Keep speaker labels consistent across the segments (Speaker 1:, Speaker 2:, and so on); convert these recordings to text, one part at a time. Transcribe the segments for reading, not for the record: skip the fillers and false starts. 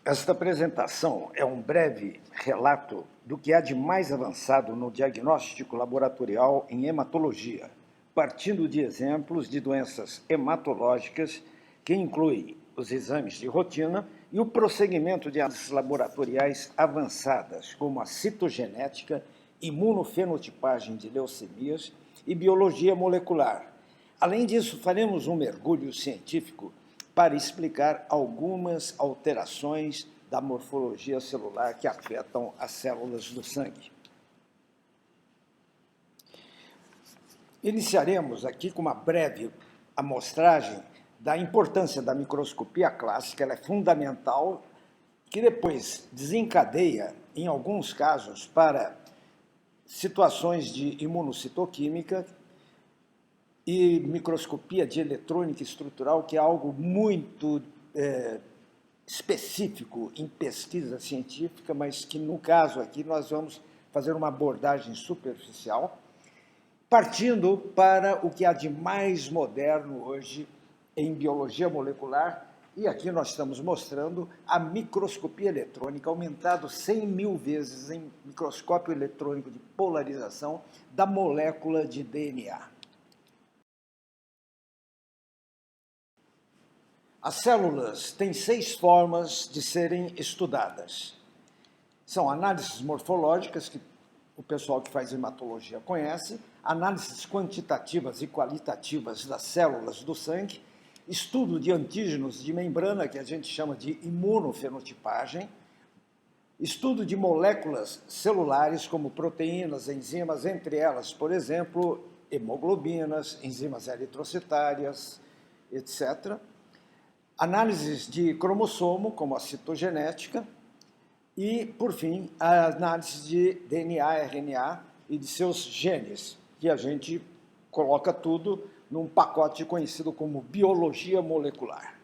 Speaker 1: Esta apresentação é um breve relato do que há de mais avançado no diagnóstico laboratorial em hematologia, partindo de exemplos de doenças hematológicas que incluem os exames de rotina e o prosseguimento de análises laboratoriais avançadas, como a citogenética, imunofenotipagem de leucemias e biologia molecular. Além disso, faremos um mergulho científico para explicar algumas alterações da morfologia celular que afetam as células do sangue. Iniciaremos aqui com uma breve amostragem da importância da microscopia clássica. Ela é fundamental, que depois desencadeia, em alguns casos, para situações de imunocitoquímica e microscopia de eletrônica estrutural, que é algo muito específico em pesquisa científica, mas que, no caso aqui, nós vamos fazer uma abordagem superficial, partindo para o que há de mais moderno hoje em biologia molecular, e aqui nós estamos mostrando a microscopia eletrônica, aumentado 100 mil vezes em microscópio eletrônico de polarização da molécula de DNA. As células têm 6 formas de serem estudadas. São análises morfológicas, que o pessoal que faz hematologia conhece, análises quantitativas e qualitativas das células do sangue, estudo de antígenos de membrana, que a gente chama de imunofenotipagem, estudo de moléculas celulares, como proteínas, enzimas, entre elas, por exemplo, hemoglobinas, enzimas eritrocitárias, etc., análises de cromossomo, como a citogenética, e, por fim, a análise de DNA, RNA e de seus genes, que a gente coloca tudo num pacote conhecido como biologia molecular.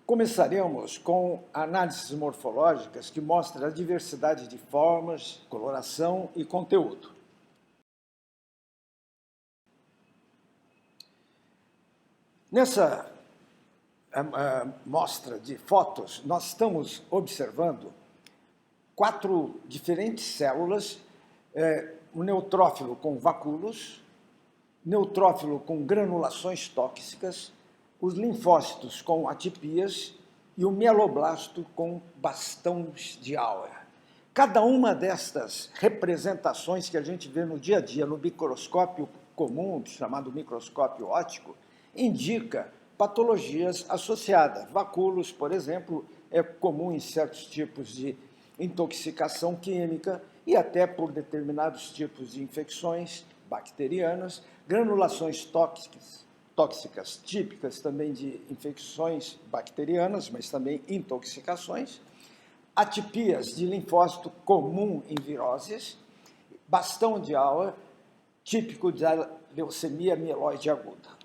Speaker 1: Começaremos com análises morfológicas que mostram a diversidade de formas, coloração e conteúdo. Nessa mostra de fotos, nós estamos observando 4 diferentes células, um neutrófilo com vacúolos, neutrófilo com granulações tóxicas, os linfócitos com atipias e o mieloblasto com bastões de Auer. Cada uma destas representações que a gente vê no dia a dia no microscópio comum, chamado microscópio óptico, indica patologias associadas. Vacúolos, por exemplo, é comum em certos tipos de intoxicação química e até por determinados tipos de infecções bacterianas, granulações tóxicas típicas também de infecções bacterianas, mas também intoxicações, atipias de linfócito comum em viroses, bastão de Auer, típico da leucemia mieloide aguda.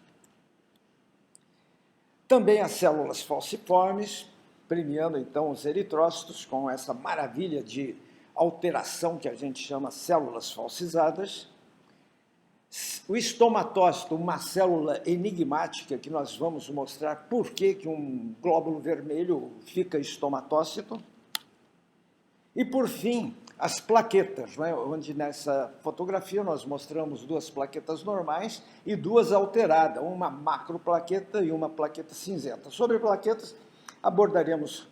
Speaker 1: Também as células falciformes, premiando então os eritrócitos com essa maravilha de alteração que a gente chama células falcizadas. O estomatócito, uma célula enigmática que nós vamos mostrar por que um glóbulo vermelho fica estomatócito. E, por fim, as plaquetas, né, onde nessa fotografia nós mostramos 2 plaquetas normais e 2 alteradas, uma macroplaqueta e uma plaqueta cinzenta. Sobre plaquetas, abordaremos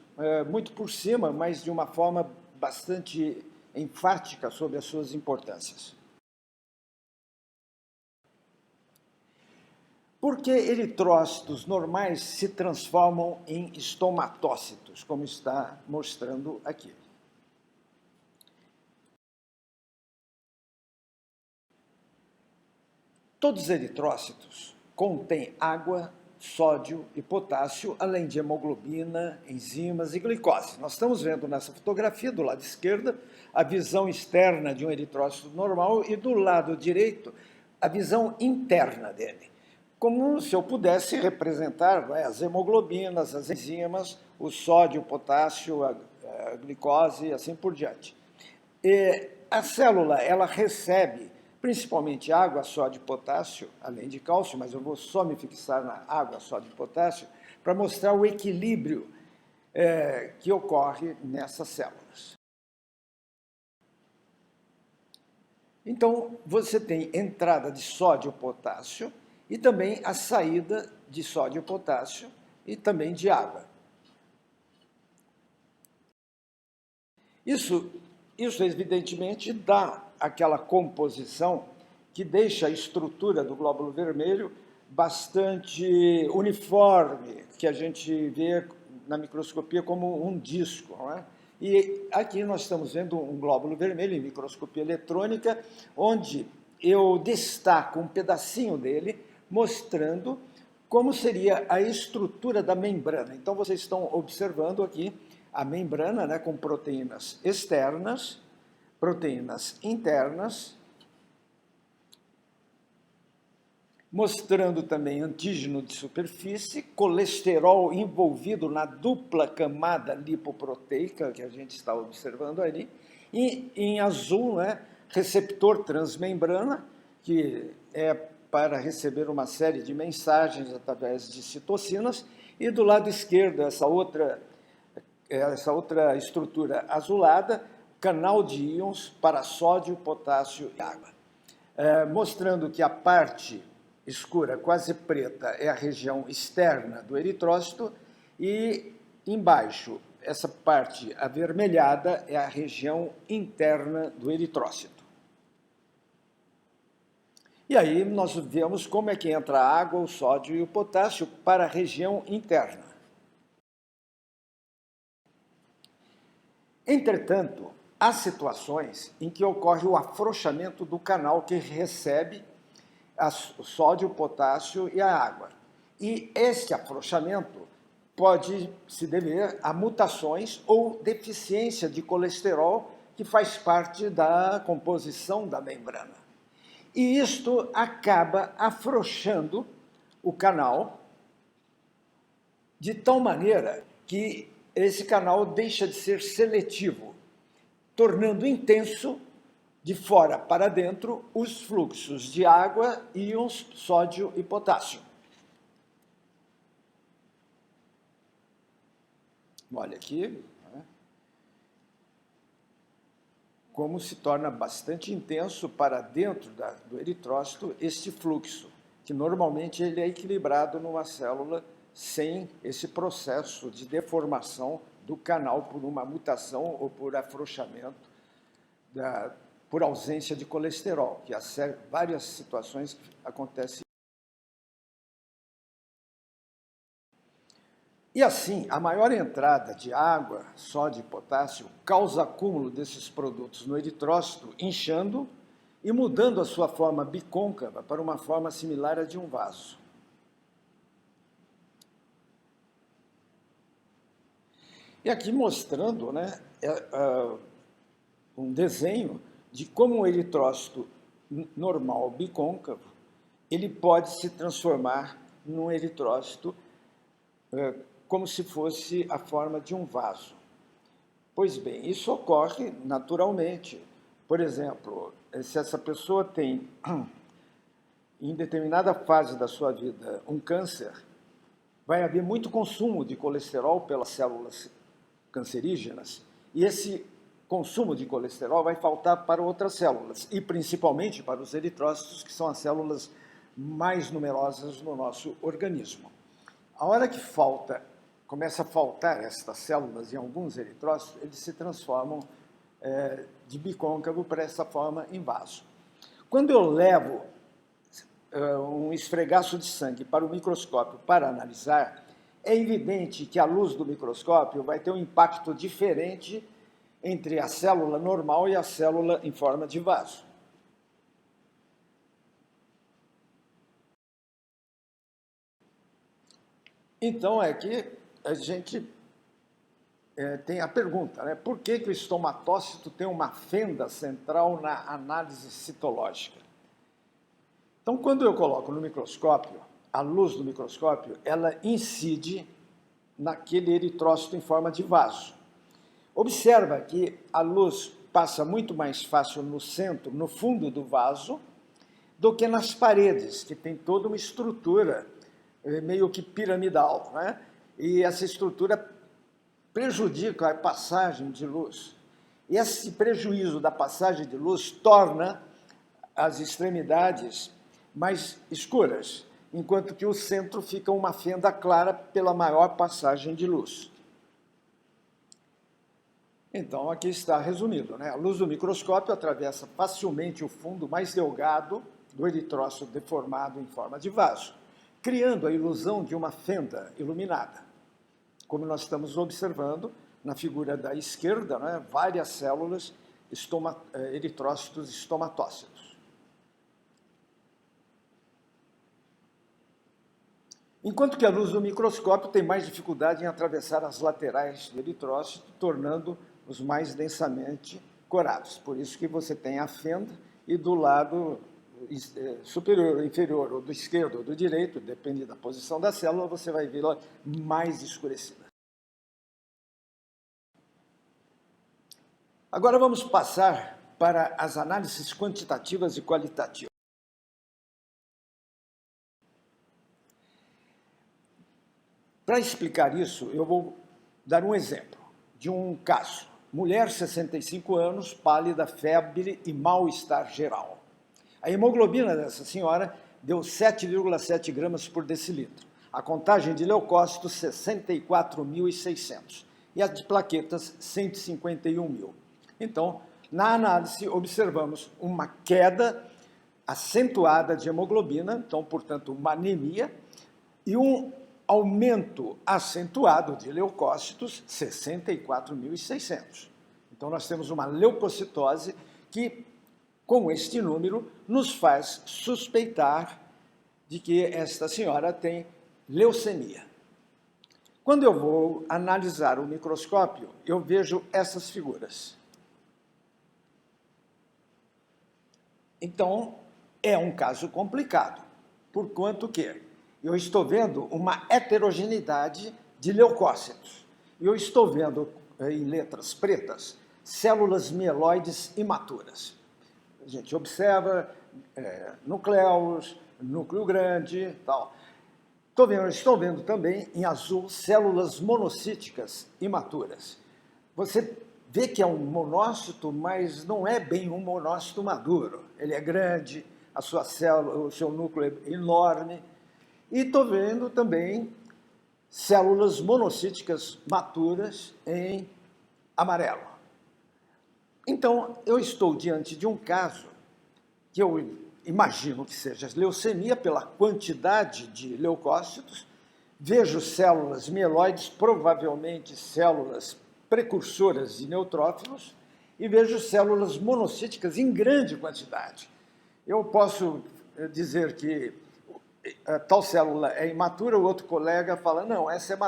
Speaker 1: muito por cima, mas de uma forma bastante enfática sobre as suas importâncias. Por que eritrócitos normais se transformam em estomatócitos, como está mostrando aqui? Todos os eritrócitos contêm água, sódio e potássio, além de hemoglobina, enzimas e glicose. Nós estamos vendo nessa fotografia, do lado esquerdo, a visão externa de um eritrócito normal e do lado direito, a visão interna dele. Como se eu pudesse representar as hemoglobinas, as enzimas, o sódio, o potássio, a glicose e assim por diante. E a célula, ela recebe principalmente água, sódio e potássio, além de cálcio, mas eu vou só me fixar na água, sódio e potássio, para mostrar o equilíbrio que ocorre nessas células. Então, você tem entrada de sódio e potássio e também a saída de sódio e potássio e também de água. Isso evidentemente dá aquela composição que deixa a estrutura do glóbulo vermelho bastante uniforme, que a gente vê na microscopia como um disco, não é? E aqui nós estamos vendo um glóbulo vermelho em microscopia eletrônica, onde eu destaco um pedacinho dele, mostrando como seria a estrutura da membrana. Então, vocês estão observando aqui a membrana, né, com proteínas externas, proteínas internas, mostrando também antígeno de superfície, colesterol envolvido na dupla camada lipoproteica que a gente está observando ali, e em azul, né, receptor transmembrana, que é para receber uma série de mensagens através de citocinas, e do lado esquerdo essa outra estrutura azulada, canal de íons para sódio, potássio e água, mostrando que a parte escura, quase preta, é a região externa do eritrócito e embaixo, essa parte avermelhada é a região interna do eritrócito. E aí nós vemos como é que entra a água, o sódio e o potássio para a região interna. Entretanto, há situações em que ocorre o afrouxamento do canal que recebe o sódio, o potássio e a água. E este afrouxamento pode se dever a mutações ou deficiência de colesterol que faz parte da composição da membrana. E isto acaba afrouxando o canal de tal maneira que esse canal deixa de ser seletivo, tornando intenso de fora para dentro os fluxos de água, íons, sódio e potássio. Olha aqui, né, como se torna bastante intenso para dentro do eritrócito este fluxo, que normalmente ele é equilibrado numa célula sem esse processo de deformação do canal por uma mutação ou por afrouxamento por ausência de colesterol, que há várias situações que acontecem. E assim, a maior entrada de água, sódio e potássio causa acúmulo desses produtos no eritrócito, inchando e mudando a sua forma bicôncava para uma forma similar à de um vaso. E aqui mostrando, né, um desenho de como o eritrócito normal bicôncavo ele pode se transformar num eritrócito como se fosse a forma de um vaso. Pois bem, isso ocorre naturalmente. Por exemplo, se essa pessoa tem, em determinada fase da sua vida, um câncer, vai haver muito consumo de colesterol pelas células cancerígenas, e esse consumo de colesterol vai faltar para outras células, e principalmente para os eritrócitos, que são as células mais numerosas no nosso organismo. A hora que começa a faltar estas células em alguns eritrócitos, eles se transformam de bicôncavo para essa forma em vaso. Quando eu levo um esfregaço de sangue para o microscópio para analisar, é evidente que a luz do microscópio vai ter um impacto diferente entre a célula normal e a célula em forma de vaso. Então, é que a gente tem a pergunta, né? Por que o estomatócito tem uma fenda central na análise citológica? Então, quando eu coloco no microscópio, a luz do microscópio, ela incide naquele eritrócito em forma de vaso. Observa que a luz passa muito mais fácil no centro, no fundo do vaso, do que nas paredes, que tem toda uma estrutura meio que piramidal, né? e essa estrutura prejudica a passagem de luz. E esse prejuízo da passagem de luz torna as extremidades mais escuras, enquanto que o centro fica uma fenda clara pela maior passagem de luz. Então, aqui está resumido, né? A luz do microscópio atravessa facilmente o fundo mais delgado do eritrócito deformado em forma de vaso, criando a ilusão de uma fenda iluminada. Como nós estamos observando na figura da esquerda, né, várias células eritrócitos estomatócitos. Enquanto que a luz do microscópio tem mais dificuldade em atravessar as laterais do eritrócito, tornando-os mais densamente corados. Por isso que você tem a fenda e do lado superior ou inferior, ou do esquerdo ou do direito, depende da posição da célula, você vai vê-la mais escurecida. Agora vamos passar para as análises quantitativas e qualitativas. Para explicar isso, eu vou dar um exemplo de um caso. Mulher, 65 anos, pálida, febre e mal-estar geral. A hemoglobina dessa senhora deu 7,7 gramas por decilitro. A contagem de leucócitos, 64.600. E a de plaquetas, 151 mil. Então, na análise, observamos uma queda acentuada de hemoglobina, então, portanto, uma anemia, e um aumento acentuado de leucócitos, 64.600. Então, nós temos uma leucocitose que, com este número, nos faz suspeitar de que esta senhora tem leucemia. Quando eu vou analisar o microscópio, eu vejo essas figuras. Então, é um caso complicado, por quanto que eu estou vendo uma heterogeneidade de leucócitos. Eu estou vendo, em letras pretas, células mieloides imaturas. A gente observa nucleus, núcleo grande, tal. Estou vendo também, em azul, células monocíticas imaturas. Você vê que é um monócito, mas não é bem um monócito maduro. Ele é grande, a sua célula, o seu núcleo é enorme. E estou vendo também células monocíticas maturas em amarelo. Então, eu estou diante de um caso que eu imagino que seja leucemia pela quantidade de leucócitos. Vejo células mieloides, provavelmente células precursoras de neutrófilos, e vejo células monocíticas em grande quantidade. Eu posso dizer que tal célula é imatura, o outro colega fala, não, essa é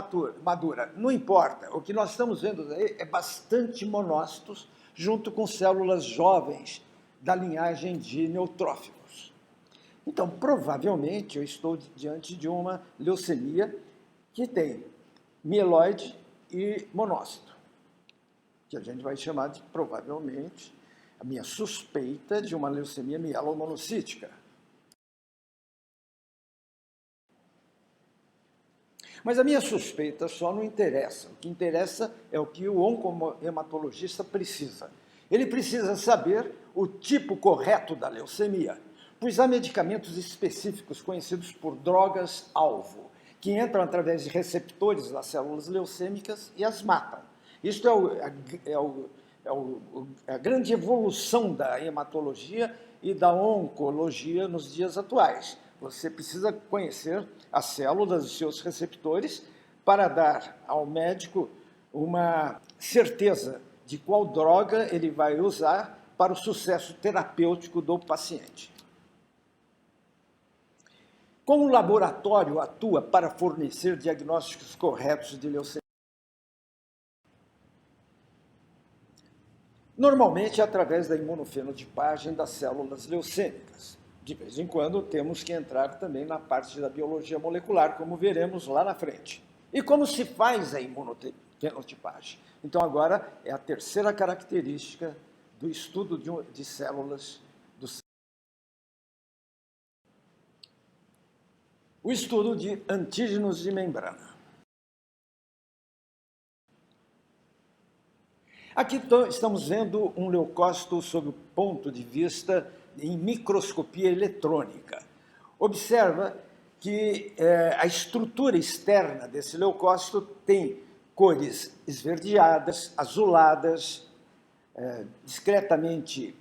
Speaker 1: madura. Não importa, o que nós estamos vendo aí é bastante monócitos junto com células jovens da linhagem de neutrófilos. Então, provavelmente, eu estou diante de uma leucemia que tem mieloide e monócito, que a gente vai chamar de, provavelmente, a minha suspeita de uma leucemia mielomonocítica. Mas a minha suspeita só não interessa. O que interessa é o que o oncohematologista precisa. Ele precisa saber o tipo correto da leucemia, pois há medicamentos específicos conhecidos por drogas-alvo, que entram através de receptores das células leucêmicas e as matam. Isto é a grande evolução da hematologia e da oncologia nos dias atuais. Você precisa conhecer as células e seus receptores para dar ao médico uma certeza de qual droga ele vai usar para o sucesso terapêutico do paciente. Como o laboratório atua para fornecer diagnósticos corretos de leucemia? Normalmente, através da imunofenotipagem das células leucêmicas. De vez em quando, temos que entrar também na parte da biologia molecular, como veremos lá na frente. E como se faz a imunofenotipagem? Então, agora é a terceira característica do estudo de células do cérebro. O estudo de antígenos de membrana. Aqui estamos vendo um leucócito sob o ponto de vista em microscopia eletrônica. Observa que a estrutura externa desse leucócito tem cores esverdeadas, azuladas, discretamente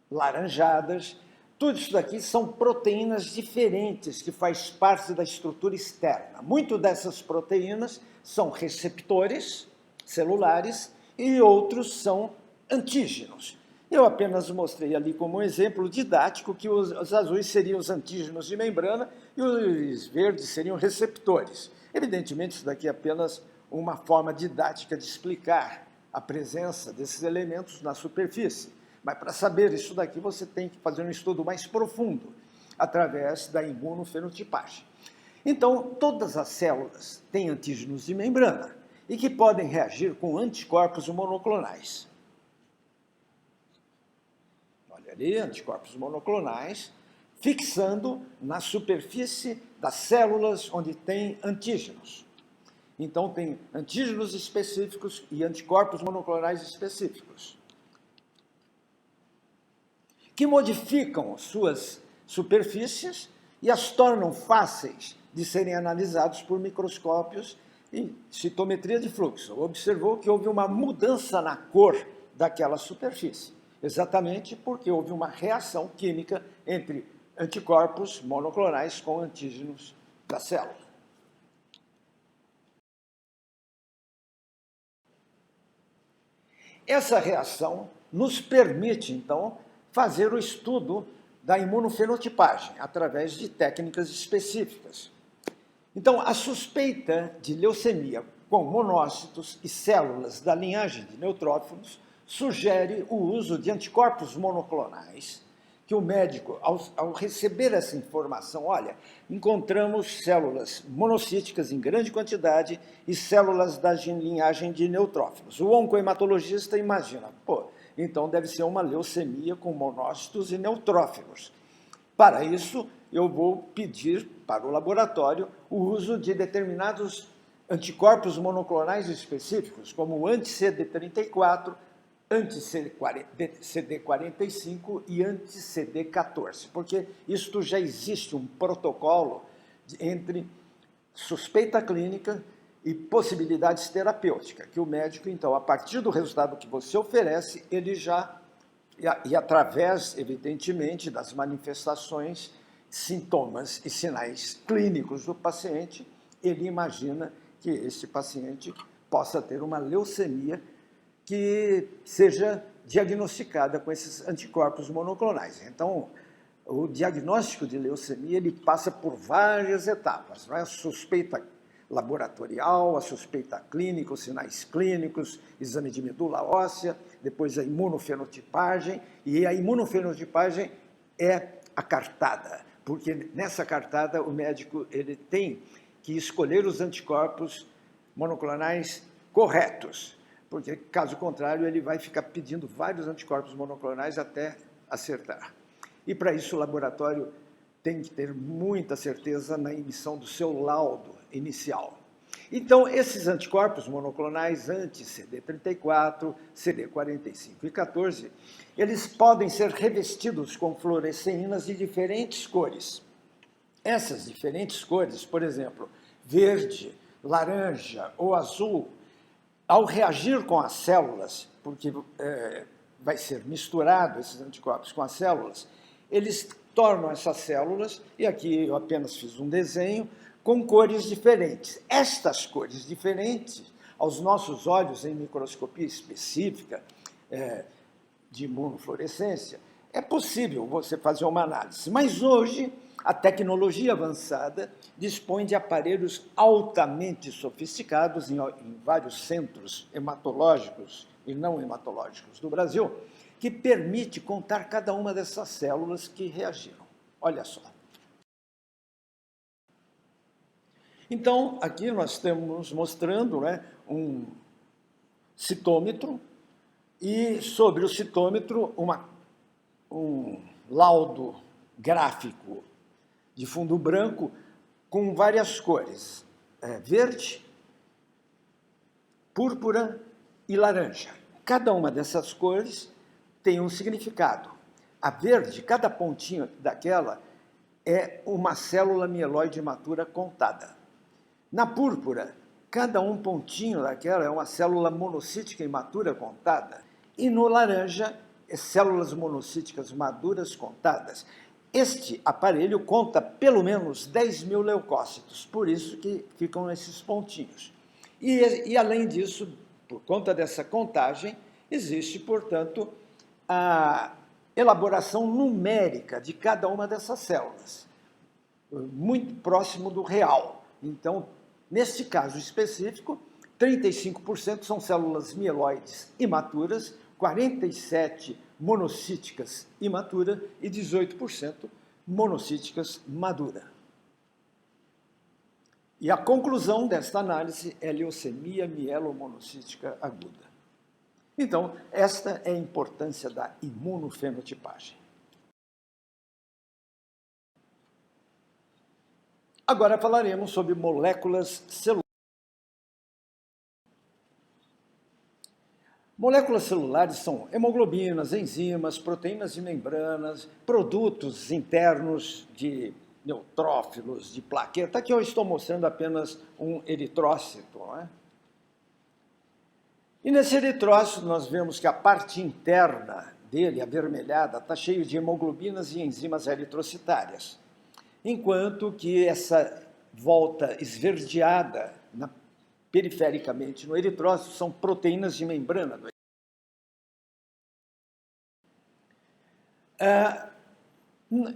Speaker 1: laranjadas. Tudo isso daqui são proteínas diferentes que faz parte da estrutura externa. Muito dessas proteínas são receptores celulares e outros são antígenos. Eu apenas mostrei ali como um exemplo didático que os azuis seriam os antígenos de membrana e os verdes seriam receptores. Evidentemente, isso daqui é apenas uma forma didática de explicar a presença desses elementos na superfície. Mas para saber isso daqui, você tem que fazer um estudo mais profundo, através da imunofenotipagem. Então, todas as células têm antígenos de membrana e que podem reagir com anticorpos monoclonais. Olha ali, anticorpos monoclonais, fixando na superfície das células onde tem antígenos. Então, tem antígenos específicos e anticorpos monoclonais específicos, que modificam suas superfícies e as tornam fáceis de serem analisados por microscópios em citometria de fluxo. Observou que houve uma mudança na cor daquela superfície, exatamente porque houve uma reação química entre anticorpos monoclonais com antígenos da célula. Essa reação nos permite, então, fazer o estudo da imunofenotipagem através de técnicas específicas. Então, a suspeita de leucemia com monócitos e células da linhagem de neutrófilos sugere o uso de anticorpos monoclonais, que o médico, ao receber essa informação, olha, encontramos células monocíticas em grande quantidade e células da linhagem de neutrófilos. O oncohematologista imagina, então deve ser uma leucemia com monócitos e neutrófilos. Para isso, eu vou pedir para o laboratório o uso de determinados anticorpos monoclonais específicos, como o anti-CD34, anti-CD45 e anti-CD14, porque isto já existe um protocolo entre suspeita clínica e possibilidades terapêuticas, que o médico, então, a partir do resultado que você oferece, ele já, e através, evidentemente, das manifestações, sintomas e sinais clínicos do paciente, ele imagina que esse paciente possa ter uma leucemia que seja diagnosticada com esses anticorpos monoclonais. Então, o diagnóstico de leucemia ele passa por várias etapas, não é? A suspeita laboratorial, a suspeita clínica, os sinais clínicos, exame de medula óssea, depois a imunofenotipagem, e a imunofenotipagem é a cartada, porque nessa cartada o médico ele tem que escolher os anticorpos monoclonais corretos, porque, caso contrário, ele vai ficar pedindo vários anticorpos monoclonais até acertar. E, para isso, o laboratório tem que ter muita certeza na emissão do seu laudo inicial. Então, esses anticorpos monoclonais anti-CD34, CD45 e 14, eles podem ser revestidos com fluoresceínas de diferentes cores. Essas diferentes cores, por exemplo, verde, laranja ou azul, ao reagir com as células, porque vai ser misturado esses anticorpos com as células, eles tornam essas células, e aqui eu apenas fiz um desenho, com cores diferentes. Estas cores diferentes, aos nossos olhos em microscopia específica de imunofluorescência, é possível você fazer uma análise, mas hoje a tecnologia avançada dispõe de aparelhos altamente sofisticados em vários centros hematológicos e não hematológicos do Brasil, que permite contar cada uma dessas células que reagiram. Olha só. Então, aqui nós estamos mostrando um citômetro e, sobre o citômetro, um laudo gráfico de fundo branco com várias cores, verde, púrpura e laranja. Cada uma dessas cores tem um significado. A verde, cada pontinho daquela é uma célula mieloide imatura contada. Na púrpura, cada um pontinho daquela é uma célula monocítica imatura contada. E no laranja, é células monocíticas maduras contadas. Este aparelho conta pelo menos 10.000 leucócitos, por isso que ficam esses pontinhos. E além disso, por conta dessa contagem, existe, portanto, a elaboração numérica de cada uma dessas células, muito próximo do real. Então, neste caso específico, 35% são células mieloides imaturas, 47% monocíticas imatura e 18% monocíticas madura. E a conclusão desta análise é leucemia mielomonocítica aguda. Então, esta é a importância da imunofenotipagem. Agora falaremos sobre moléculas celulares. Moléculas celulares são hemoglobinas, enzimas, proteínas de membranas, produtos internos de neutrófilos, de plaqueta. Aqui eu estou mostrando apenas um eritrócito, não é? E nesse eritrócito nós vemos que a parte interna dele, avermelhada, está cheio de hemoglobinas e enzimas eritrocitárias, enquanto que essa volta esverdeada perifericamente no eritrócito são proteínas de membrana.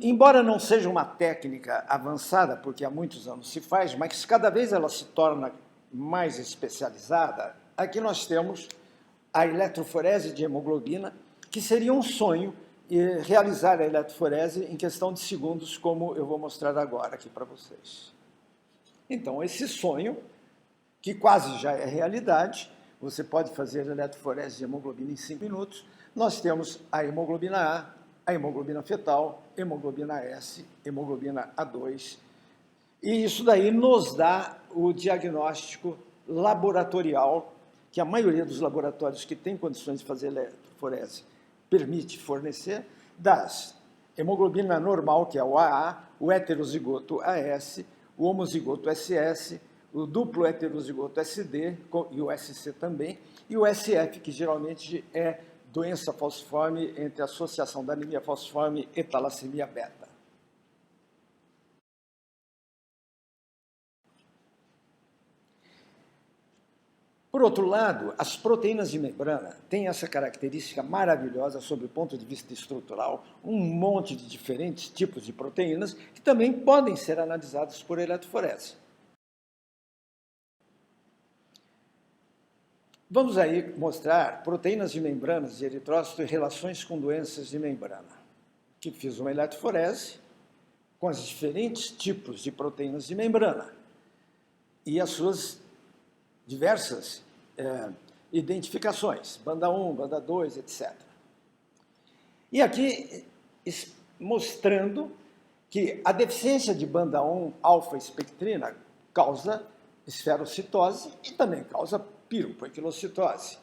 Speaker 1: Embora não seja uma técnica avançada, porque há muitos anos se faz, mas cada vez ela se torna mais especializada, aqui nós temos a eletroforese de hemoglobina, que seria um sonho realizar a eletroforese em questão de segundos, como eu vou mostrar agora aqui para vocês. Então, esse sonho, que quase já é realidade, você pode fazer eletroforese de hemoglobina em 5 minutos, nós temos a hemoglobina A, a hemoglobina fetal, hemoglobina S, hemoglobina A2, e isso daí nos dá o diagnóstico laboratorial, que a maioria dos laboratórios que têm condições de fazer eletroforese permite fornecer, das hemoglobina normal, que é o AA, o heterozigoto AS, o homozigoto SS, o duplo heterozigoto SD, e o SC também, e o SF, que geralmente é doença falciforme entre associação da anemia falciforme e talassemia beta. Por outro lado, as proteínas de membrana têm essa característica maravilhosa sob o ponto de vista estrutural, um monte de diferentes tipos de proteínas que também podem ser analisadas por eletroforese. Vamos aí mostrar proteínas de membranas de eritrócito e relações com doenças de membrana. Aqui fiz uma eletroforese com os diferentes tipos de proteínas de membrana e as suas diversas identificações, banda 1, banda 2, etc. E aqui mostrando que a deficiência de banda 1 alfa-espectrina causa esferocitose e também causa piropoiquilocitose.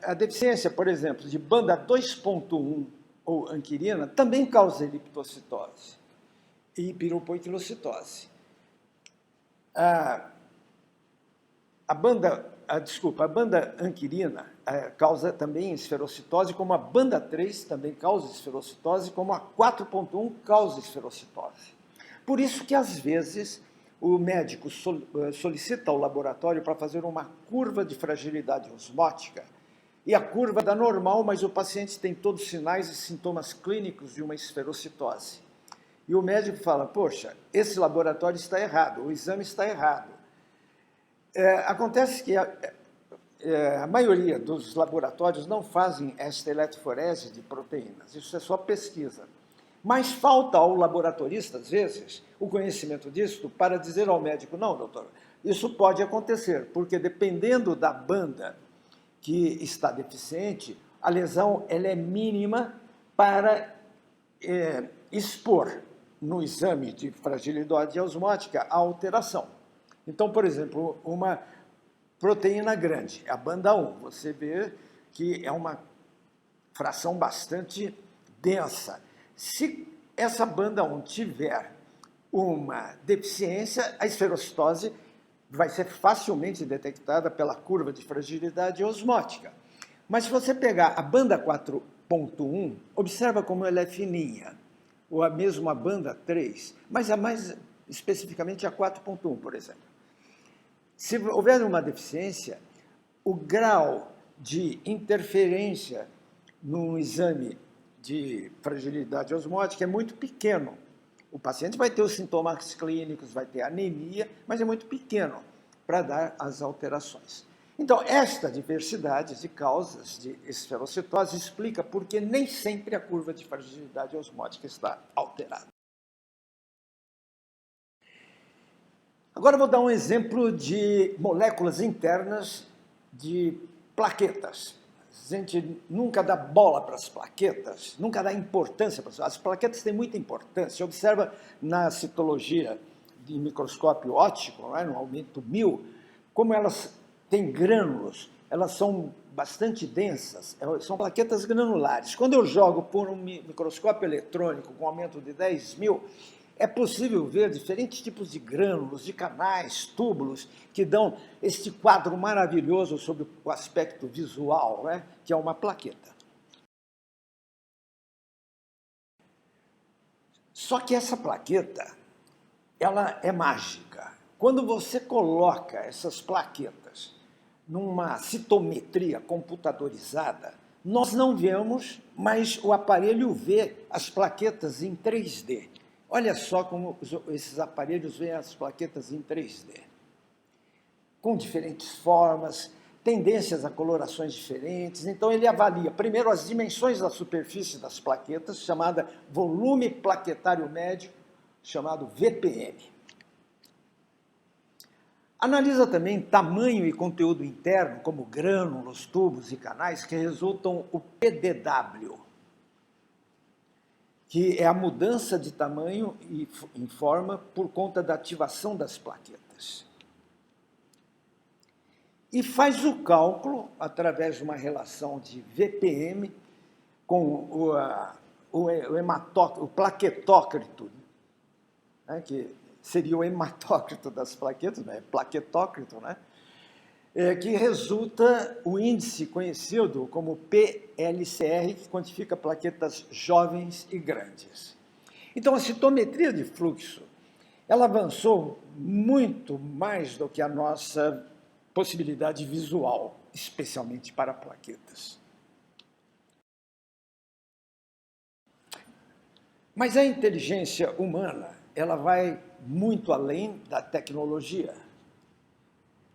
Speaker 1: A deficiência, por exemplo, de banda 2.1 ou anquirina também causa eriptocitose e piropoiquilocitose. A banda anquirina causa também esferocitose, como a banda 3 também causa esferocitose, como a 4.1 causa esferocitose. Por isso que, às vezes, o médico solicita ao laboratório para fazer uma curva de fragilidade osmótica, e a curva dá normal, mas o paciente tem todos os sinais e sintomas clínicos de uma esferocitose. E o médico fala, poxa, esse laboratório está errado, o exame está errado. Acontece que a maioria dos laboratórios não fazem esta eletroforese de proteínas, isso é só pesquisa. Mas falta ao laboratorista, às vezes, o conhecimento disso para dizer ao médico, não, doutor, isso pode acontecer, porque dependendo da banda que está deficiente, a lesão ela é mínima para expor no exame de fragilidade osmótica a alteração. Então, por exemplo, uma proteína grande, é a banda 1. Você vê que é uma fração bastante densa. Se essa banda 1 tiver uma deficiência, a esferocitose vai ser facilmente detectada pela curva de fragilidade osmótica. Mas se você pegar a banda 4.1, observa como ela é fininha, ou a mesma banda 3, mas a mais especificamente a 4.1, por exemplo. Se houver uma deficiência, o grau de interferência no exame de fragilidade osmótica é muito pequeno. O paciente vai ter os sintomas clínicos, vai ter anemia, mas é muito pequeno para dar as alterações. Então, esta diversidade de causas de esferocitose explica por que nem sempre a curva de fragilidade osmótica está alterada. Agora eu vou dar um exemplo de moléculas internas de plaquetas. A gente nunca dá bola para as plaquetas, nunca dá importância para as plaquetas. Têm muita importância. Você observa na citologia de microscópio óptico, no aumento 1000, como elas têm grânulos, elas são bastante densas, são plaquetas granulares. Quando eu jogo por um microscópio eletrônico com aumento de 10.000, é possível ver diferentes tipos de grânulos, de canais, túbulos, que dão este quadro maravilhoso sobre o aspecto visual, que é uma plaqueta. Só que essa plaqueta, ela é mágica. Quando você coloca essas plaquetas numa citometria computadorizada, nós não vemos, mas o aparelho vê as plaquetas em 3D. Olha só como esses aparelhos veem as plaquetas em 3D. Com diferentes formas, tendências a colorações diferentes. Então, ele avalia, primeiro, as dimensões da superfície das plaquetas, chamada volume plaquetário médio, chamado VPM. Analisa também tamanho e conteúdo interno, como grânulos, tubos e canais, que resultam o PDW, que é a mudança de tamanho e em forma por conta da ativação das plaquetas. E faz o cálculo, através de uma relação de VPM, com o plaquetócrito, que seria o hematócrito das plaquetas, plaquetócrito, que resulta o índice conhecido como PLCR, que quantifica plaquetas jovens e grandes. Então, a citometria de fluxo, ela avançou muito mais do que a nossa possibilidade visual, especialmente para plaquetas. Mas a inteligência humana, ela vai muito além da tecnologia.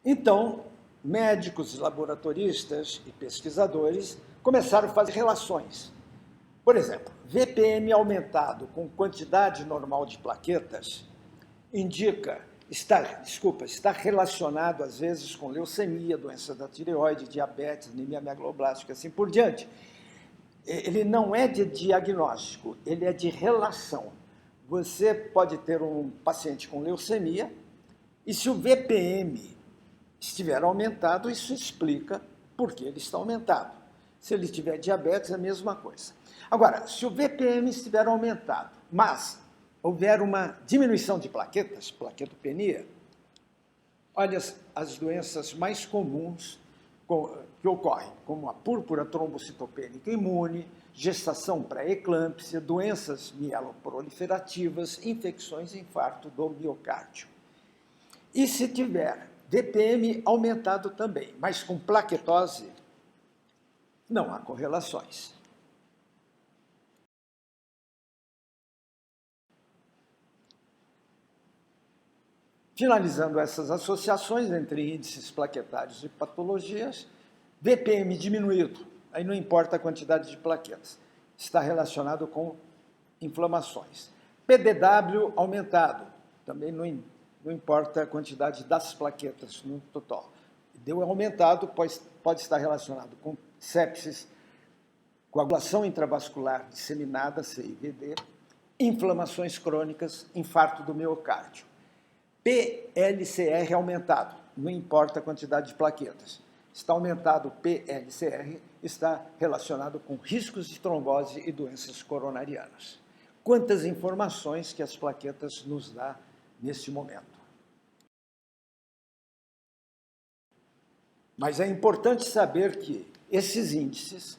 Speaker 1: Então, médicos, laboratoristas e pesquisadores começaram a fazer relações. Por exemplo, VPM aumentado com quantidade normal de plaquetas está relacionado, às vezes, com leucemia, doença da tireoide, diabetes, anemia megaloblástica, assim por diante. Ele não é de diagnóstico, ele é de relação. Você pode ter um paciente com leucemia e se o VPM estiver aumentado, isso explica por que ele está aumentado. Se ele tiver diabetes, é a mesma coisa. Agora, se o VPM estiver aumentado, mas houver uma diminuição de plaquetas, plaquetopenia, olha as doenças mais comuns que ocorrem, como a púrpura trombocitopênica imune, gestação pré-eclâmpsia, doenças mieloproliferativas, infecções e infarto do miocárdio. E se tiver VPM aumentado também, mas com plaquetose, não há correlações. Finalizando essas associações entre índices plaquetários e patologias, VPM diminuído, aí não importa a quantidade de plaquetas, está relacionado com inflamações. PDW aumentado, também não importa a quantidade das plaquetas no total. Deu aumentado, pode estar relacionado com sepsis, coagulação intravascular disseminada, CIVD, inflamações crônicas, infarto do miocárdio. PLCR aumentado, não importa a quantidade de plaquetas. Está aumentado o PLCR, está relacionado com riscos de trombose e doenças coronarianas. Quantas informações que as plaquetas nos dão neste momento. Mas é importante saber que esses índices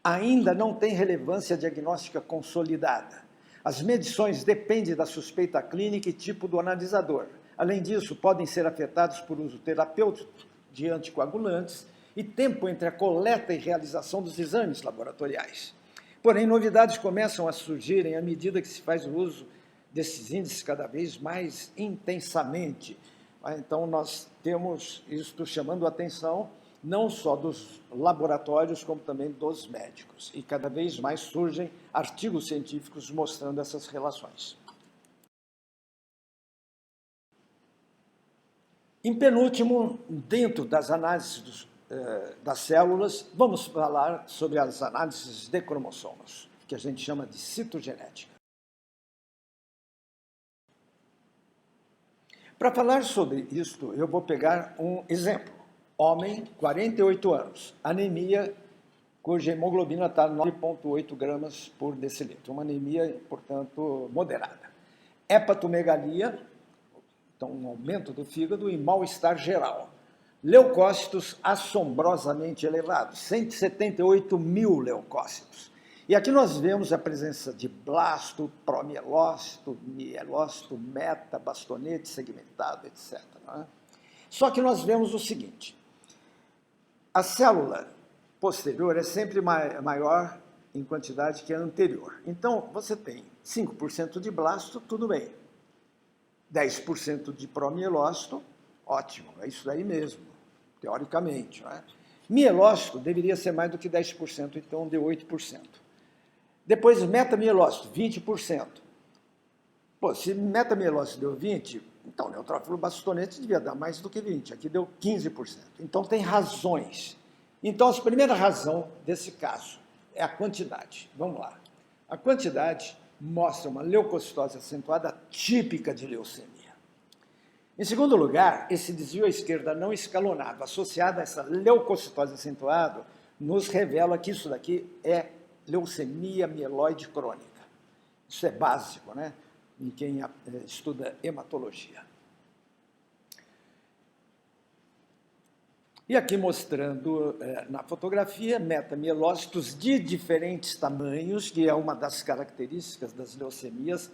Speaker 1: ainda não têm relevância diagnóstica consolidada. As medições dependem da suspeita clínica e tipo do analisador. Além disso, podem ser afetados por uso terapêutico de anticoagulantes e tempo entre a coleta e realização dos exames laboratoriais. Porém, novidades começam a surgirem à medida que se faz o uso desses índices cada vez mais intensamente. Então, nós temos isto chamando a atenção não só dos laboratórios, como também dos médicos. E cada vez mais surgem artigos científicos mostrando essas relações. Em penúltimo, dentro das análises das células, vamos falar sobre as análises de cromossomos, que a gente chama de citogenética. Para falar sobre isto, eu vou pegar um exemplo. Homem, 48 anos, anemia, cuja hemoglobina está 9,8 gramas por decilitro. Uma anemia, portanto, moderada. Hepatomegalia, então um aumento do fígado e mal-estar geral. Leucócitos assombrosamente elevados, 178 mil leucócitos. E aqui nós vemos a presença de blasto, promielócito, mielócito, meta, bastonete segmentado, etc. Não é? Só que nós vemos o seguinte, a célula posterior é sempre maior em quantidade que a anterior. Então, você tem 5% de blasto, tudo bem. 10% de promielócito, ótimo, é isso daí mesmo, teoricamente. Não é? Mielócito deveria ser mais do que 10%, então deu 8%. Depois, metamielócito, 20%. Pô, se metamielócito deu 20%, então o neutrófilo bastonete devia dar mais do que 20%, aqui deu 15%. Então, tem razões. Então, a primeira razão desse caso é a quantidade. Vamos lá. A quantidade mostra uma leucocitose acentuada típica de leucemia. Em segundo lugar, esse desvio à esquerda não escalonado, associado a essa leucocitose acentuada, nos revela que isso daqui é leucemia mieloide crônica. Isso é básico, né? Em quem estuda hematologia. E aqui mostrando na fotografia metamielócitos de diferentes tamanhos, que é uma das características das leucemias,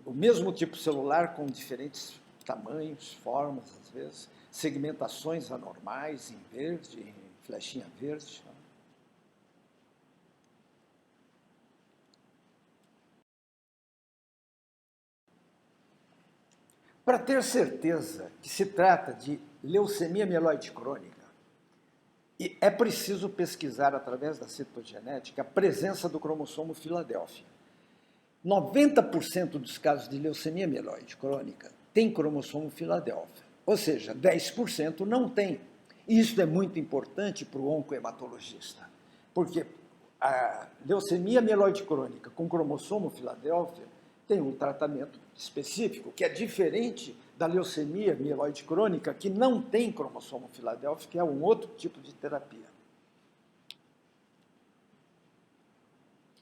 Speaker 1: o mesmo tipo celular com diferentes tamanhos, formas, às vezes, segmentações anormais em verde, em flechinha verde. Para ter certeza que se trata de leucemia mieloide crônica, é preciso pesquisar, através da citogenética, a presença do cromossomo Filadélfia. 90% dos casos de leucemia mieloide crônica tem cromossomo Filadélfia, ou seja, 10% não tem. E isso é muito importante para o oncohematologista, porque a leucemia mieloide crônica com cromossomo Filadélfia tem um tratamento específico, que é diferente da leucemia mieloide crônica, que não tem cromossomo Filadélfia, que é um outro tipo de terapia.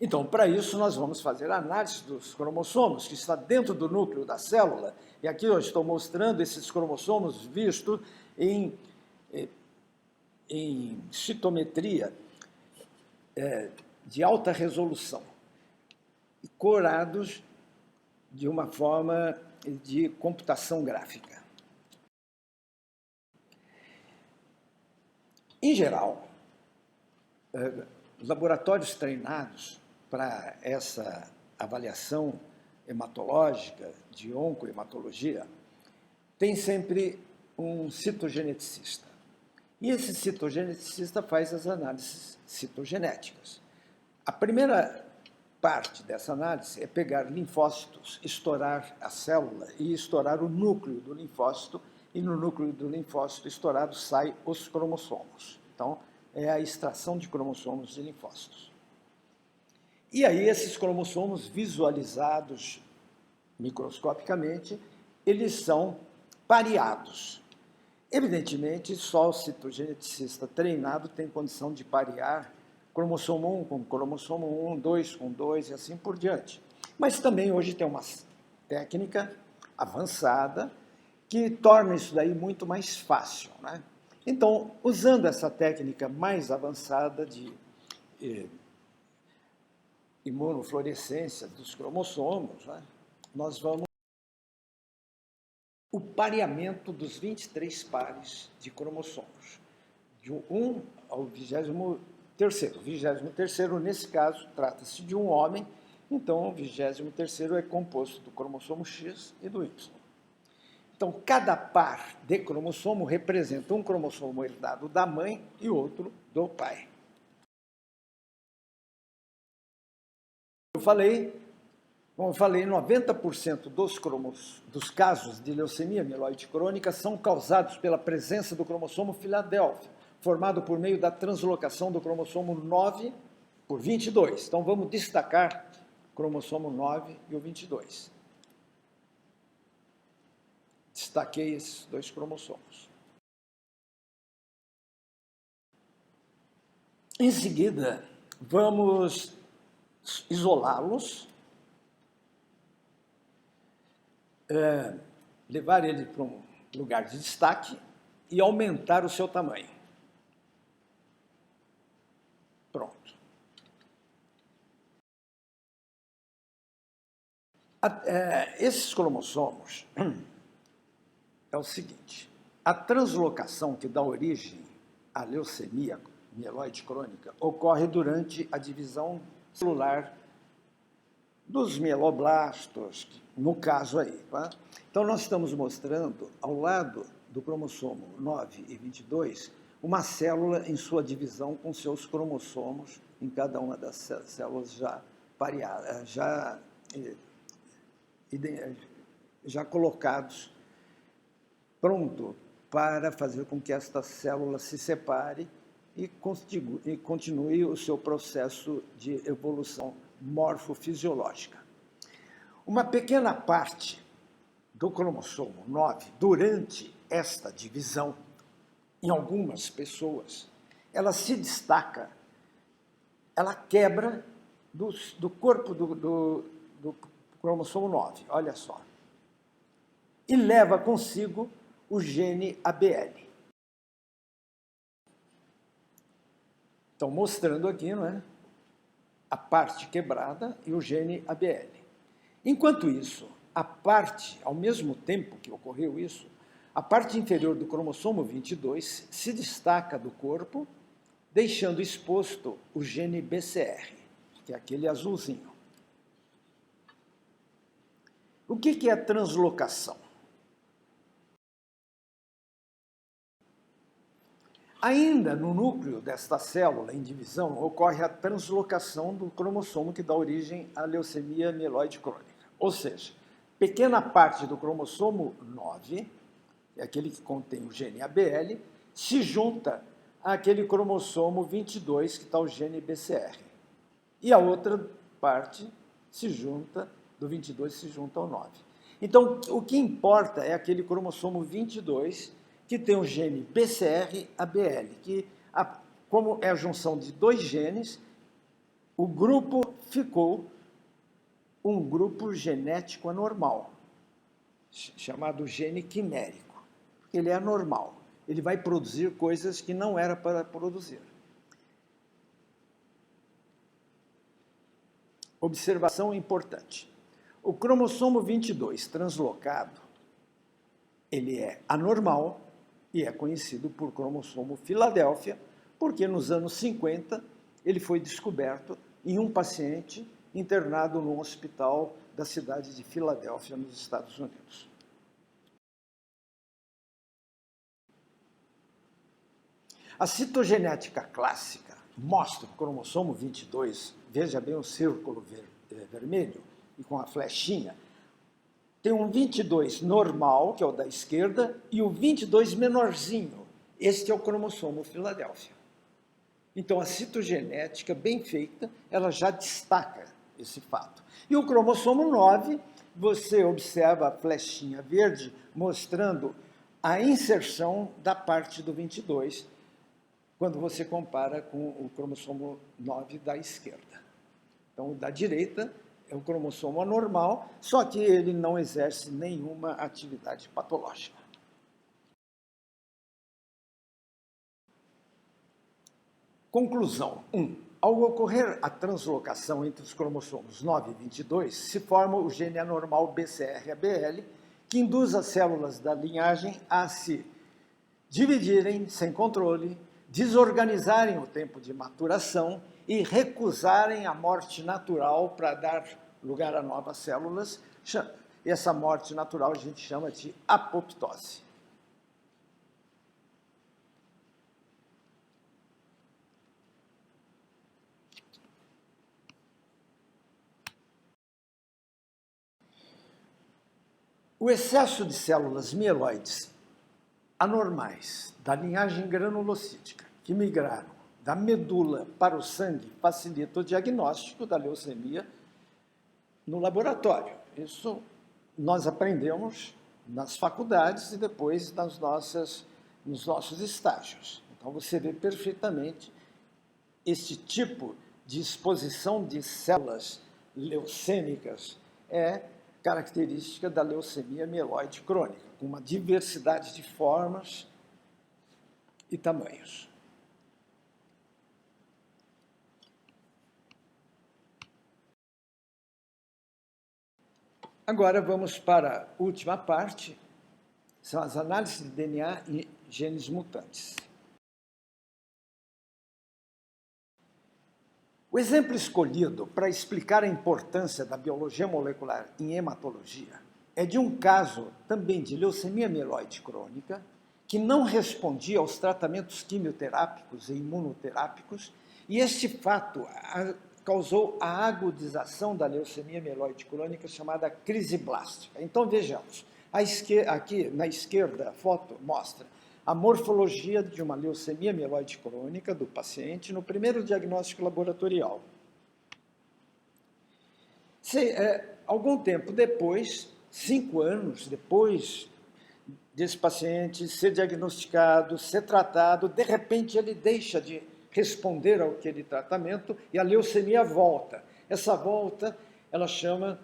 Speaker 1: Então, para isso, nós vamos fazer a análise dos cromossomos, que está dentro do núcleo da célula, e aqui eu estou mostrando esses cromossomos vistos em citometria de alta resolução, corados de uma forma de computação gráfica. Em geral, laboratórios treinados para essa avaliação hematológica de oncohematologia têm sempre um citogeneticista. E esse citogeneticista faz as análises citogenéticas. A primeira parte dessa análise é pegar linfócitos, estourar a célula e estourar o núcleo do linfócito, e no núcleo do linfócito estourado saem os cromossomos. Então, é a extração de cromossomos de linfócitos. E aí, esses cromossomos visualizados microscopicamente, eles são pareados. Evidentemente, só o citogeneticista treinado tem condição de parear cromossomo 1 com cromossomo 1, 2 com 2 e assim por diante. Mas também hoje tem uma técnica avançada que torna isso daí muito mais fácil, né? Então, usando essa técnica mais avançada de imunofluorescência dos cromossomos, né, nós vamos o pareamento dos 23 pares de cromossomos, de 1 ao 23º. O 23º, nesse caso, trata-se de um homem, então o 23º é composto do cromossomo X e do Y. Então, cada par de cromossomo representa um cromossomo herdado da mãe e outro do pai. Como eu falei, 90% dos casos de leucemia mieloide crônica são causados pela presença do cromossomo Filadélfia, formado por meio da translocação do cromossomo 9 por 22. Então, vamos destacar o cromossomo 9 e o 22. Destaquei esses dois cromossomos. Em seguida, vamos isolá-los, levar ele para um lugar de destaque e aumentar o seu tamanho. Pronto. Esses cromossomos é o seguinte: a translocação que dá origem à leucemia mieloide crônica ocorre durante a divisão celular dos mieloblastos, no caso aí. Tá? Então, nós estamos mostrando, ao lado do cromossomo 9 e 22, uma célula em sua divisão com seus cromossomos em cada uma das células já pareadas, já colocados, pronto para fazer com que esta célula se separe e continue o seu processo de evolução morfofisiológica. Uma pequena parte do cromossomo 9, durante esta divisão, em algumas pessoas, ela se destaca, ela quebra do corpo do cromossomo 9, olha só, e leva consigo o gene ABL. Então, mostrando aqui, não é, a parte quebrada e o gene ABL. Enquanto isso, ao mesmo tempo que ocorreu isso, a parte inferior do cromossomo 22 se destaca do corpo, deixando exposto o gene BCR, que é aquele azulzinho. O que é a translocação? Ainda no núcleo desta célula em divisão, ocorre a translocação do cromossomo que dá origem à leucemia mieloide crônica. Ou seja, pequena parte do cromossomo 9, é aquele que contém o gene ABL, se junta àquele cromossomo 22, que está o gene BCR. E a outra parte do 22 se junta ao 9. Então, o que importa é aquele cromossomo 22, que tem o gene BCR-ABL, que, como é a junção de dois genes, o grupo ficou um grupo genético anormal, chamado gene quimérico. Ele é anormal, ele vai produzir coisas que não era para produzir. Observação importante. O cromossomo 22 translocado, ele é anormal, e é conhecido por cromossomo Filadélfia, porque nos anos 50 ele foi descoberto em um paciente internado num hospital da cidade de Filadélfia, nos Estados Unidos. A citogenética clássica mostra o cromossomo 22, veja bem o círculo vermelho e com a flechinha, tem um 22 normal, que é o da esquerda, e o 22 menorzinho. Este é o cromossomo Filadélfia. Então, a citogenética bem feita, ela já destaca esse fato. E o cromossomo 9 você observa a flechinha verde mostrando a inserção da parte do 22, quando você compara com o cromossomo 9 da esquerda. Então, o da direita é o cromossomo anormal, só que ele não exerce nenhuma atividade patológica. Conclusão 1. Ao ocorrer a translocação entre os cromossomos 9 e 22, se forma o gene anormal BCR-ABL, que induz as células da linhagem a se dividirem sem controle, desorganizarem o tempo de maturação e recusarem a morte natural para dar lugar a novas células. Essa morte natural a gente chama de apoptose. O excesso de células mieloides anormais da linhagem granulocítica que migraram da medula para o sangue facilita o diagnóstico da leucemia no laboratório. Isso nós aprendemos nas faculdades e depois nos nossos estágios. Então, você vê perfeitamente esse tipo de exposição de células leucêmicas é característica da leucemia mieloide crônica, com uma diversidade de formas e tamanhos. Agora vamos para a última parte, são as análises de DNA e genes mutantes. O exemplo escolhido para explicar a importância da biologia molecular em hematologia é de um caso também de leucemia mieloide crônica que não respondia aos tratamentos quimioterápicos e imunoterápicos, e este fato causou a agudização da leucemia mieloide crônica chamada crise blástica. Então, vejamos, aqui na esquerda a foto mostra a morfologia de uma leucemia mieloide crônica do paciente no primeiro diagnóstico laboratorial. Algum tempo depois, 5 anos depois desse paciente ser diagnosticado, ser tratado, de repente ele deixa de responder àquele tratamento e a leucemia volta. Essa volta ela chama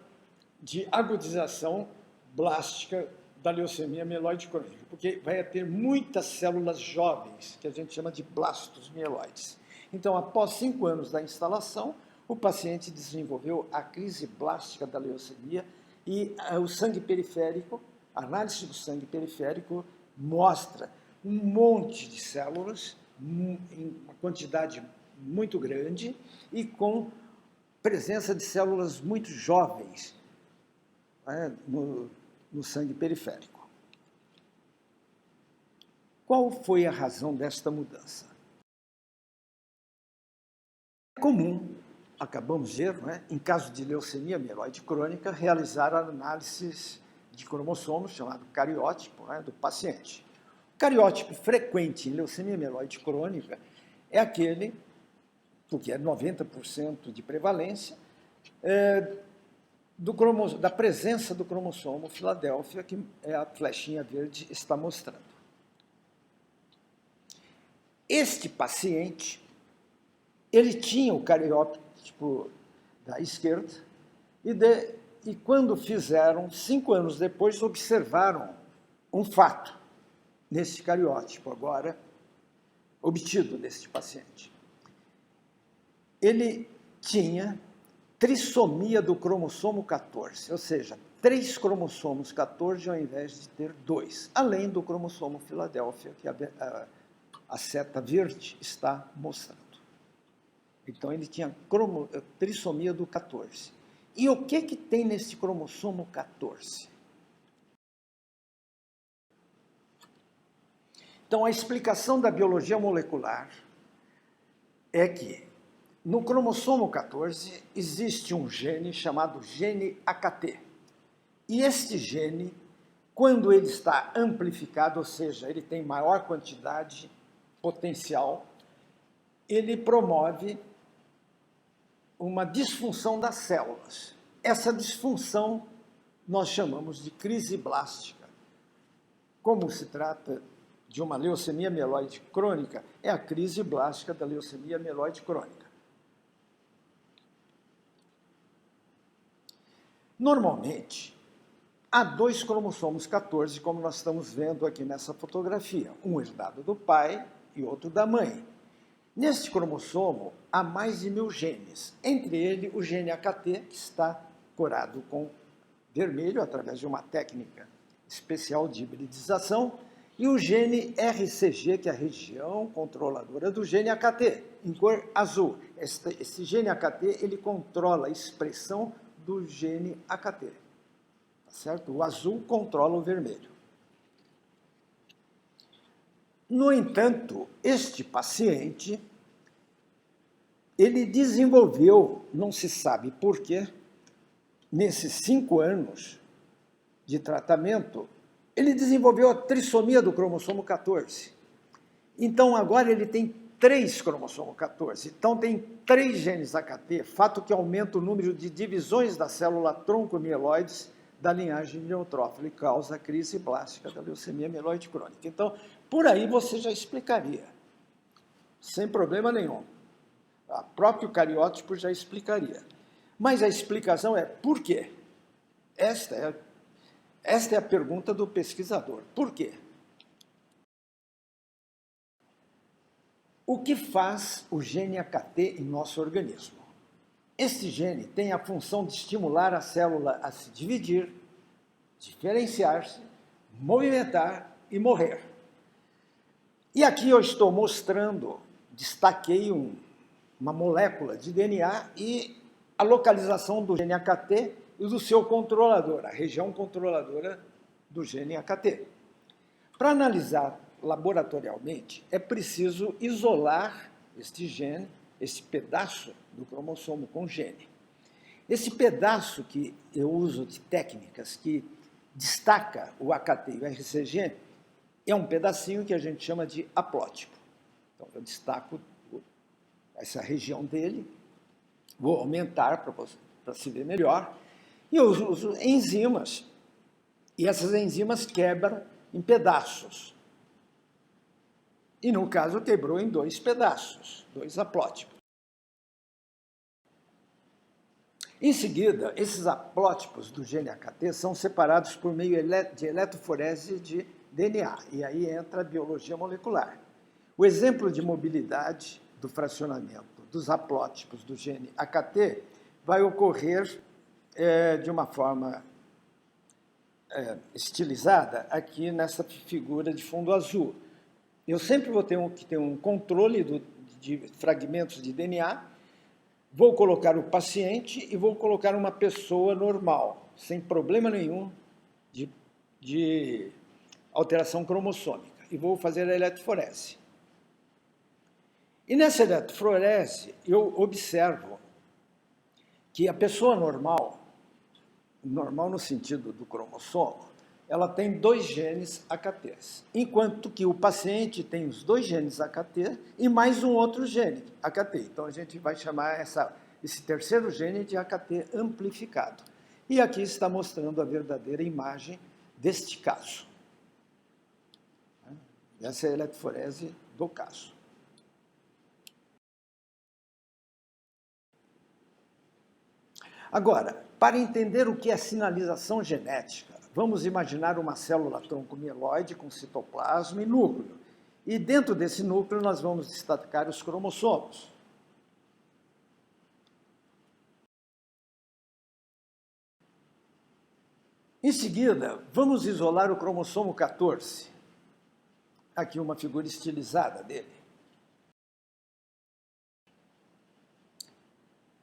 Speaker 1: de agudização blástica da leucemia mieloide crônica, porque vai ter muitas células jovens, que a gente chama de blastos mieloides. Então, após 5 anos da instalação, o paciente desenvolveu a crise blástica da leucemia e o sangue periférico, a análise do sangue periférico mostra um monte de células, em uma quantidade muito grande e com presença de células muito jovens, né, no sangue periférico. Qual foi a razão desta mudança? É comum, acabamos de ver, né, em caso de leucemia mieloide crônica, realizar análises de cromossomos, chamado cariótipo, né, do paciente. O cariótipo frequente em leucemia mieloide crônica é aquele, porque é 90% de prevalência, da presença do cromossomo Filadélfia, que a flechinha verde está mostrando. Este paciente, ele tinha o cariótipo da esquerda e quando fizeram, 5 anos depois, observaram um fato nesse cariótipo agora obtido deste paciente. Ele tinha trissomia do cromossomo 14, ou seja, 3 cromossomos 14 ao invés de ter 2, além do cromossomo Filadélfia, que a seta verde está mostrando. Então, ele tinha trissomia do 14. E o que tem nesse cromossomo 14? Então, a explicação da biologia molecular é que no cromossomo 14 existe um gene chamado gene AKT. E este gene, quando ele está amplificado, ou seja, ele tem maior quantidade potencial, ele promove uma disfunção das células. Essa disfunção nós chamamos de crise blástica. Como se trata de uma leucemia mieloide crônica, é a crise blástica da leucemia mieloide crônica. Normalmente, há 2 cromossomos 14, como nós estamos vendo aqui nessa fotografia, um herdado do pai e outro da mãe. Neste cromossomo, há mais de 1000 genes, entre eles o gene AKT, que está corado com vermelho, através de uma técnica especial de hibridização, e o gene RCG, que é a região controladora do gene AKT, em cor azul. Esse gene AKT, ele controla a expressão do gene AKT. Tá certo? O azul controla o vermelho. No entanto, este paciente, ele desenvolveu, não se sabe por quê, nesses 5 anos de tratamento, ele desenvolveu a trissomia do cromossomo 14. Então, agora ele tem 3 cromossomos 14. Então, tem 3 genes AKT, fato que aumenta o número de divisões da célula tronco mieloides da linhagem neutrófilo e causa a crise blástica da leucemia mieloide crônica. Então, por aí você já explicaria, sem problema nenhum. O próprio cariótipo já explicaria. Mas a explicação é por quê? Esta é a pergunta do pesquisador. Por quê? O que faz o gene AKT em nosso organismo? Este gene tem a função de estimular a célula a se dividir, diferenciar-se, movimentar e morrer. E aqui eu estou mostrando, destaquei uma molécula de DNA e a localização do gene AKT e do seu controlador, a região controladora do gene AKT. Para analisar laboratorialmente, é preciso isolar este gene, esse pedaço do cromossomo com gene. Esse pedaço que eu uso de técnicas que destaca o AKT e o RCG é um pedacinho que a gente chama de haplótipo. Então, eu destaco essa região dele, vou aumentar para se ver melhor, e eu uso enzimas, e essas enzimas quebram em pedaços. E, no caso, quebrou em 2 pedaços, 2 haplótipos. Em seguida, esses haplótipos do gene AKT são separados por meio de eletroforese de DNA, e aí entra a biologia molecular. O exemplo de mobilidade do fracionamento dos haplótipos do gene AKT vai ocorrer de uma forma estilizada aqui nessa figura de fundo azul. Eu sempre vou ter que ter um controle de fragmentos de DNA, vou colocar o paciente e vou colocar uma pessoa normal, sem problema nenhum de alteração cromossômica, e vou fazer a eletroforese. E nessa eletroforese, eu observo que a pessoa normal no sentido do cromossomo, ela tem 2 genes AKTs, enquanto que o paciente tem os 2 genes AKT e mais um outro gene AKT. Então, a gente vai chamar esse terceiro gene de AKT amplificado. E aqui está mostrando a verdadeira imagem deste caso. Essa é a eletroforese do caso. Agora, para entender o que é sinalização genética, vamos imaginar uma célula tronco mieloide com citoplasma e núcleo. E dentro desse núcleo nós vamos destacar os cromossomos. Em seguida, vamos isolar o cromossomo 14. Aqui uma figura estilizada dele.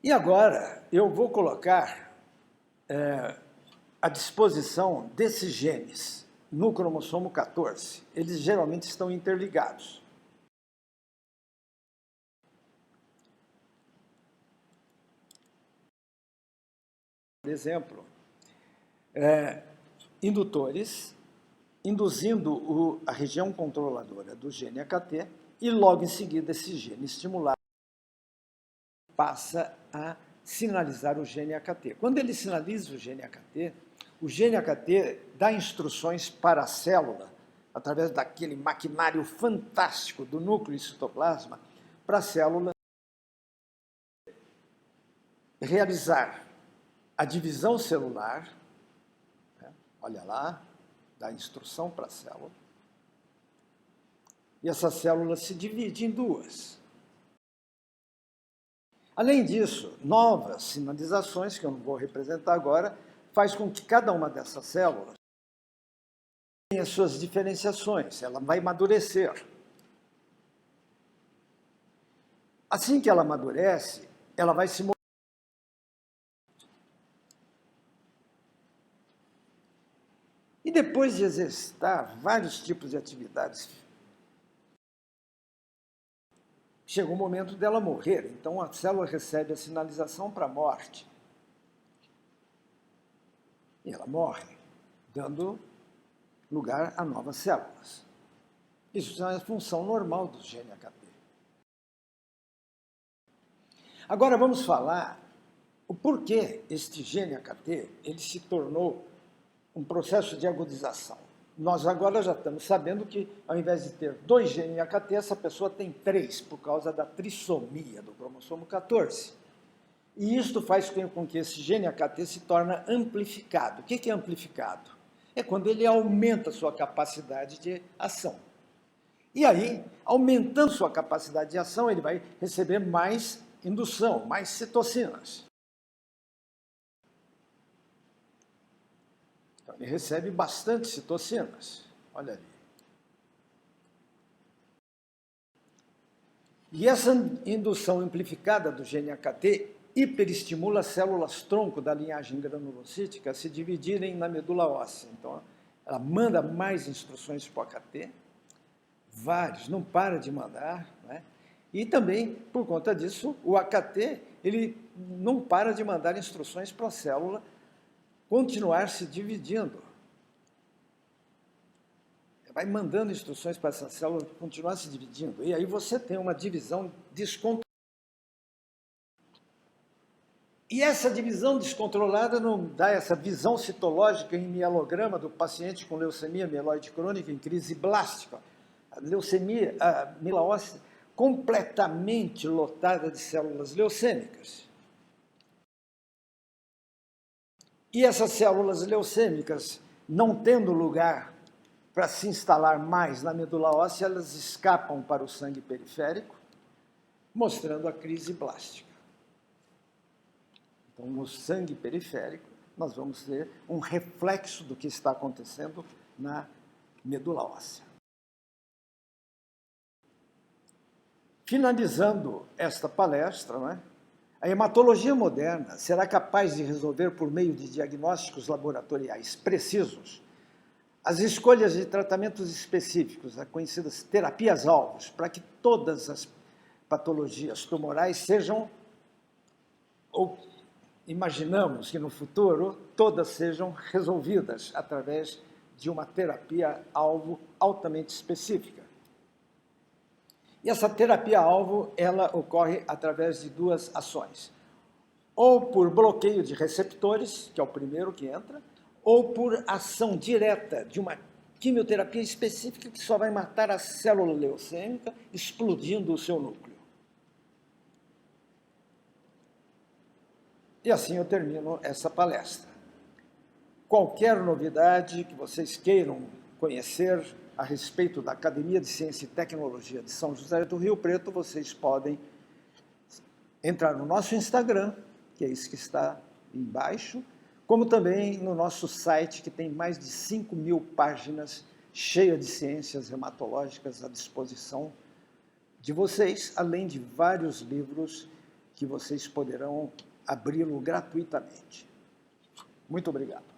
Speaker 1: E agora eu vou colocar à disposição desses genes no cromossomo 14. Eles geralmente estão interligados. Por exemplo, indutores, induzindo a região controladora do gene AKT, e logo em seguida esse gene estimulado passa a sinalizar o gene AKT. Quando ele sinaliza o gene AKT, o GNACT dá instruções para a célula, através daquele maquinário fantástico do núcleo e citoplasma, para a célula realizar a divisão celular, né? Olha lá, dá instrução para a célula, e essa célula se divide em duas. Além disso, novas sinalizações, que eu não vou representar agora, faz com que cada uma dessas células tenha suas diferenciações, ela vai amadurecer. Assim que ela amadurece, ela vai se mover. E depois de exercitar vários tipos de atividades, chega o momento dela morrer, então a célula recebe a sinalização para a morte. E ela morre, dando lugar a novas células. Isso é a função normal do GNACT. Agora vamos falar o porquê este GNACT ele se tornou um processo de agudização. Nós agora já estamos sabendo que, ao invés de ter 2 GNACT, essa pessoa tem 3, por causa da trissomia do cromossomo 14. E isto faz com que esse GNACT se torne amplificado. O que é amplificado? É quando ele aumenta a sua capacidade de ação. E aí, aumentando sua capacidade de ação, ele vai receber mais indução, mais citocinas. Então, ele recebe bastante citocinas. Olha ali. E essa indução amplificada do GNACT hiperestimula as células-tronco da linhagem granulocítica a se dividirem na medula óssea. Então, ela manda mais instruções para o AKT, vários, não para de mandar, né? E também, por conta disso, o AKT ele não para de mandar instruções para a célula continuar se dividindo. Vai mandando instruções para essa célula continuar se dividindo. E aí você tem uma divisão descontrolada. E essa divisão descontrolada não dá essa visão citológica em mielograma do paciente com leucemia mieloide crônica em crise blástica. A leucemia, a medula óssea, completamente lotada de células leucêmicas. E essas células leucêmicas, não tendo lugar para se instalar mais na medula óssea, elas escapam para o sangue periférico, mostrando a crise blástica. Então, no sangue periférico, nós vamos ter um reflexo do que está acontecendo na medula óssea. Finalizando esta palestra, né, a hematologia moderna será capaz de resolver, por meio de diagnósticos laboratoriais precisos, as escolhas de tratamentos específicos, as conhecidas terapias-alvos, para que todas as patologias tumorais sejam, ou imaginamos que no futuro, todas sejam resolvidas através de uma terapia-alvo altamente específica. E essa terapia-alvo, ela ocorre através de 2 ações. Ou por bloqueio de receptores, que é o primeiro que entra, ou por ação direta de uma quimioterapia específica que só vai matar a célula leucêmica, explodindo o seu núcleo. E assim eu termino essa palestra. Qualquer novidade que vocês queiram conhecer a respeito da Academia de Ciência e Tecnologia de São José do Rio Preto, vocês podem entrar no nosso Instagram, que é esse que está embaixo, como também no nosso site, que tem mais de 5.000 páginas cheias de ciências hematológicas à disposição de vocês, além de vários livros que vocês poderão abri-lo gratuitamente. Muito obrigado.